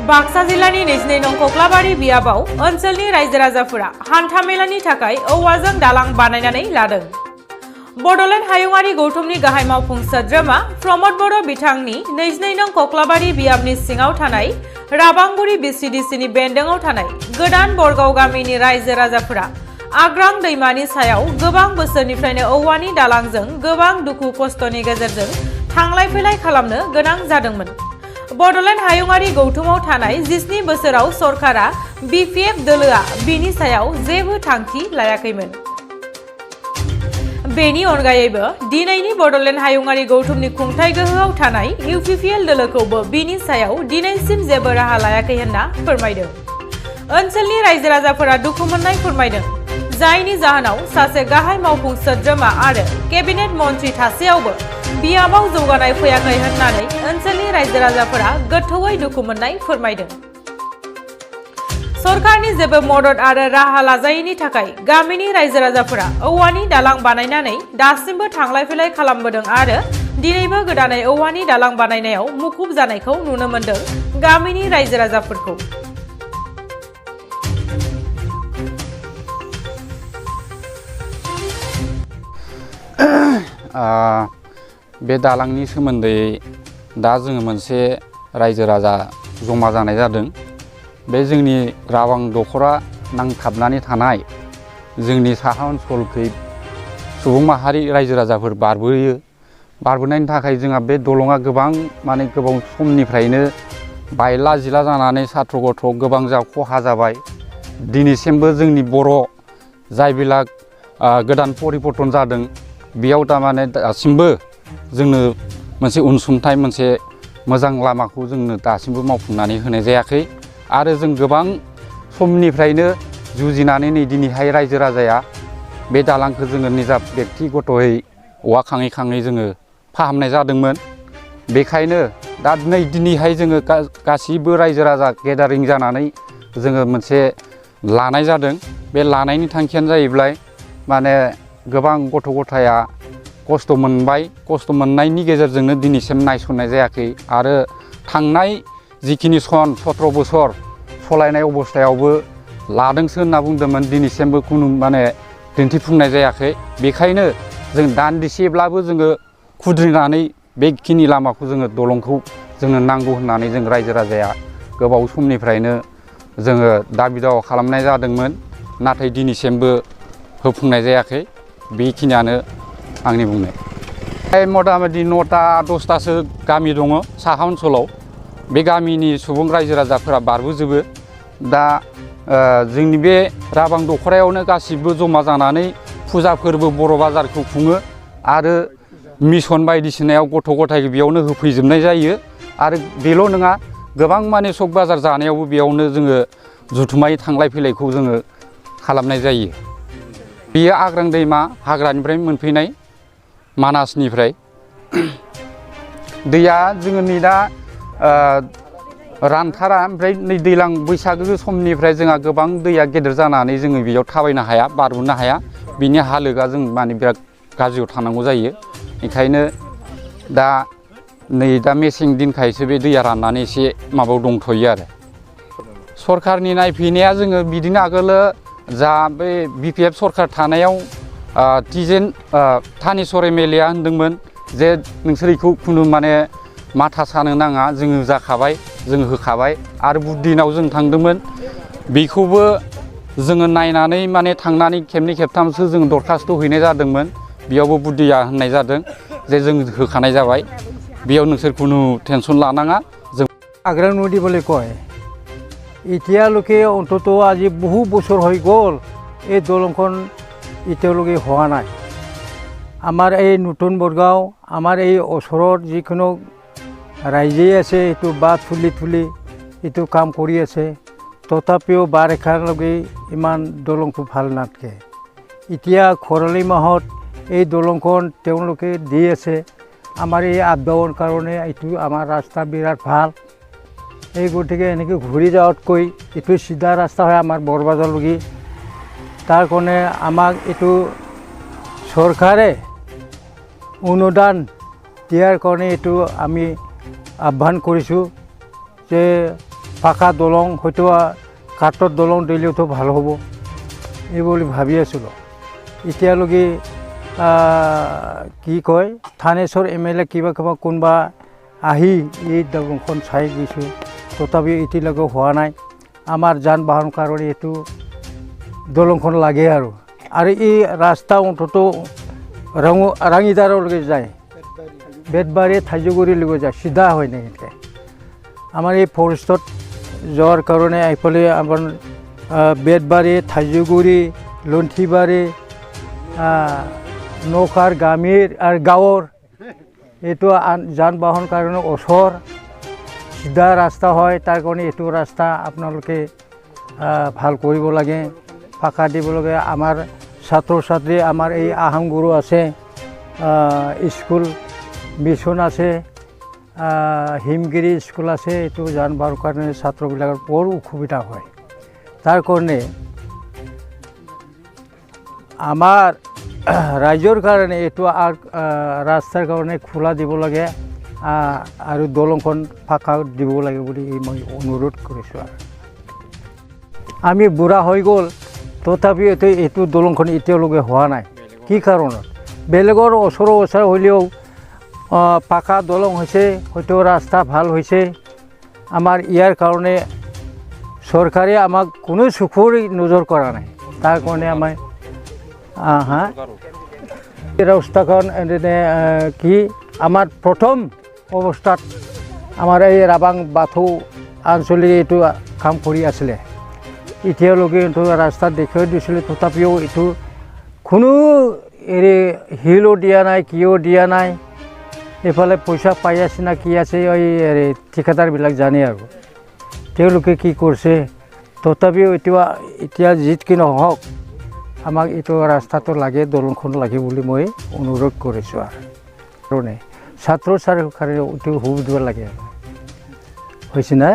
बाक्सा जिल्लानि 22 नं कक्लाबारि बियाबाव ओनसोलनि रायजो राजाफोरा हान्था मेलानि थाखाय औवाजों दालां बानायनानै लादों। बड'लेण्ड हायुङारि गौथुमनि गाहाय मावफुं सोद्रोमा प्रमद बर' बिथांनि 22 नं कक्लाबारि बियाबनि सिङाव थानाय राबांगुरि बिसिडिसिनि बेन्दोङाव थानाय गोदान बरगाव गामिनि रायजो राजाफोरा आग्रां दैमानि सायाव गोबां बोसोरनिफ्रायनो औवानि दालांजों गोबां दुखु खस्थ'नि गेजेरजों थांलाय फैलाय खालामनो गोनां जादोंमोन। बड'लेण्ड हायुङारि गौथुमाव थानाय 17 बोसोराव सरकारा बिपिएफ दोलोआ बिनि सायाव जेबो थांखि लायाखैमोन। बेनि अनगायैबो दिनैनि बड'लेण्ड हायुङारि गौथुमनि खुंथाय गोहोआव थानाय इउपिपिएल दोलोखौबो बिनि सायाव दिनैसिम जेबो राहा लायाखै होनना फोरमायदों। ओनसोलनि रायजो राजाफोरा दुखु मोननाय फोरमायदों, जायनि जाहोनाव सासे गाहाय मावफुं सोद्रोमा आरो केबिनेट मन्थ्रि थासेयावबो बियाबाव जौगानाय फैयाखै होननानै ओनसोलनि रायजो राजाफोरा गोथौयै दुखु मोननाय फोरमायदों। सरकारनि जेबो मदद आरो राहा लाजायैनि थाखाय गामिनि रायजो राजाफोरा औवानि दालां बानायनानै दासिमबो थांलाय फैलाय खालामबोदों आरो दिनैबो गोदानै औवानि दालां बानायनायाव मुखुब जानायखौ नुनो मोनदों गामिनि रायजो राजाफोरखौ। बे दालांनि सोमोन्दै दा जोङो मोनसे रायजो राजा जमा जानाय जादों। बे जोंनि राबां दखरा नांथाबनानै थानाय जोंनि साहा ओनसोलखै सुबुं माहारि रायजो राजाफोर बारबोयो। बारबोनायनि थाखाय जोंहा बे दलंआ गोबां गोबाव समनिफ्रायनो बायला जिला जानानै सात्र गथ' गोबां खहा जाबाय। दिनैसिमबो जोंनि बर' जायबिला गोदान परिबर्तन जादों बेयाव दासिमबो जोंनो मोनसे अनसुंथाइ मोनसे मोजां लामाखौ जोंनो दासिमबो मावफुंनानै होनाय जायाखै आरो जों गोबां समनिफ्रायनो जुजिनानै नै दिनैहाय रायजो राजाया बे दालांखौ जोङो निजा बेक्तिगतयै औवा खाङै खाङै जोङो फाहामनाय जादोंमोन। बेखायनो दा दिनैहाय जोङो गासिबो रायजो राजा गेदारिं जानानै जोङो मोनसे लानाय जादों। बे लानायनि थांखियानो जाहैबाय गोबां गथ' गथाया खस्थ' मोनबाय, खस्थ' मोननायनि गेजेरजोंनो दिनैसिम नायसननाय जायाखै आरो थांनाय जिखिनि 17 बोसोर सलायनाय अबस्थायावबो लादोंसो होनना बुंदोंमोन, दिनैसिमबो खुनु दिन्थिफुंनाय जायाखै। बेखायनो जों दान्दिसेब्लाबो जोङो खुद्रिनानै बेखिनि लामाखौ जोङो दलंखौ जोंनो नांगौ होननानै जों रायजो राजाया गोबाव समनिफ्रायनो जोङो दाबि दावा खालामनाय जादोंमोन, नाथाय दिनैसिमबो होफुंनाय जायाखै। बेखिनियानो आंनि बुंनाय। मथा मथि 9-10तासो गामि दङ साहा ओनसोलाव। बे गामिनि सुबुं रायजो राजाफोरा बारबोजोबो। दा जोंनि बे राबां दखरायावनो गासिबो जमा जानानै फुजा फोरबो बर' बाजारखौ खुङो आरो मिसन बायदिसिनायाव गथ' गथाय बेयावनो होफैजोबनाय जायो आरो बेल' नङा, गोबां सक बाजार जानायावबो बेयावनो जोङो जुथुमायै थांलाय फैलायखौ जोङो खालामनाय जायो। बेयो आग्रां दैमा हाग्रानिफ्राय मोनफैनाय मानासनिफ्राय। दैया जोङो नै दा रानथारा, ओमफ्राय नै दैज्लां बैसागो समनिफ्राय जोंहा गोबां दैया गेदेर जानानै जोङो बेयाव थाबायनो हाया, बारबोनो हाया। बिनि हालोदा जों बिराद गाज्रियाव थानांगौ जायो। ओंखायनो दा मेसें दिनखायसो बे दैया राननानै एसे माबायाव दंथ'यो आरो। सरकारनि नायफैनाया जोङो बिदिनो आगोलो जा बे बिपिएफ सरकार थानायाव थानेस्वर एमएलए आ होनदोंमोन जे नोंसोर बेखौ खुनु माथा सानो नाङा, जोङो जाखाबाय, जों होखाबाय। आरो बुद्धिनाव जों थांदोंमोन, बेखौबो जोङो नायनानै थांनानै खेबनै खेबथामसो जों दरखास्त' हैनाय जादोंमोन। बेयावबो बुद्धिया होननाय जादों जे जों होखानाय जाबाय, बेयाव नोंसोर खुनु टेनसन लानाङा। जों আগ্রাং নদী বলে কয়, এতিয়ালৈকে অন্তত আজি বহু বছৰ হৈ গ'ল এই দলংখন এতিয়ালৈকে হোৱা নাই। আমাৰ এই নতুন বৰগাঁও, আমাৰ এই ওচৰত যিকোনো ৰাইজেই আছে এইটো বাট তুলি এইটো কাম কৰি আছে, তথাপিও বাৰিষালৈকে ইমান দলংটো ভাল নাথাকে। এতিয়া খৰালি মাহত এই দলংখন তেওঁলোকে দি আছে। আমাৰ এই আপ ডাউনৰ কাৰণে এইটো আমাৰ ৰাস্তা বিৰাট ভাল। এই গতিকে এনেকৈ ঘূৰি যাওঁতকৈ এইটো চিধা ৰাস্তা হয় আমাৰ বৰবাজাৰলৈকে। তাৰ কাৰণে আমাক এইটো চৰকাৰে অনুদান দিয়াৰ কাৰণে এইটো আমি আহ্বান কৰিছোঁ যে পাকা দলং হয়তো কাঠৰ দলং দিলেওতো ভাল হ'ব এই বুলি ভাবি আছিলোঁ এতিয়ালৈকে কি কয় থানেশ্বৰ MLA কিবা কোনোবা আহি এই দলংখন চাই গৈছোঁ তথাপিও এতিয়ালৈকে হোৱা নাই আমাৰ যান বাহন কাৰণে এইটো দলংখন লাগে আৰু এই ৰাস্তা অন্ততঃ ৰাঙিদাৰলৈকে যায় বেতবাৰী থাইজুগুৰিলৈকে যায় চিধা হয় নাই এনেকৈ আমাৰ এই ফৰেষ্টত যোৱাৰ কাৰণে এইফালে আমাৰ বেতবাৰী থাইজুগুৰি লন্থিবাৰী নৌকাৰ গামীৰ আৰু গাঁৱৰ এইটো যান বাহন কাৰণে ওচৰ চিধা ৰাস্তা হয় তাৰ কাৰণে এইটো ৰাস্তা আপোনালোকে ভাল কৰিব লাগে পাকা দিব লাগে আমাৰ ছাত্ৰ ছাত্ৰী আমাৰ এই আহোম গুৰু আছে স্কুল মিছন আছে হিমগিৰি স্কুল আছে এইটো যান বাহনৰ কাৰণে ছাত্ৰবিলাকৰ বৰ অসুবিধা হয় তাৰ কাৰণে আমাৰ ৰাইজৰ কাৰণে এইটো ৰাস্তাৰ কাৰণে খোলা দিব লাগে আৰু দলংখন পাকা দিব লাগে বুলি মই অনুৰোধ কৰিছোঁ আৰু আমি বুঢ়া হৈ গ'ল তথাপিও এইটো দলংখন এতিয়ালৈকে হোৱা নাই কি কাৰণত বেলেগৰ ওচৰ হ'লেও পাকা দলং হৈছে হয়তো ৰাস্তা ভাল হৈছে আমাৰ ইয়াৰ কাৰণে চৰকাৰে আমাক কোনো চকুৰ নজৰ কৰা নাই তাৰ কাৰণে আমাৰ ৰাস্তাখন এনে কি আমাৰ প্ৰথম অৱস্থাত আমাৰ এই ৰাবাং বাথৌ আঞ্চলিক এইটো কাম কৰি আছিলে এতিয়ালৈকে এইটো ৰাস্তাত দেখুৱাই দিছিলে তথাপিও এইটো কোনো শিলো দিয়া নাই কিয় দিয়া নাই এইফালে পইচা পাই আছে না কি আছে এই ঠিকাদাৰবিলাক জানে আৰু তেওঁলোকে কি কৰিছে তথাপিও এতিয়া যিকি নহওক আমাক এইটো ৰাস্তাটো লাগে দলংখন লাগে বুলি মই অনুৰোধ কৰিছোঁ আৰু কাৰণে ছাত্ৰ ছাত্ৰীৰ কাৰণে এইটো সুবিধা লাগে হৈছে না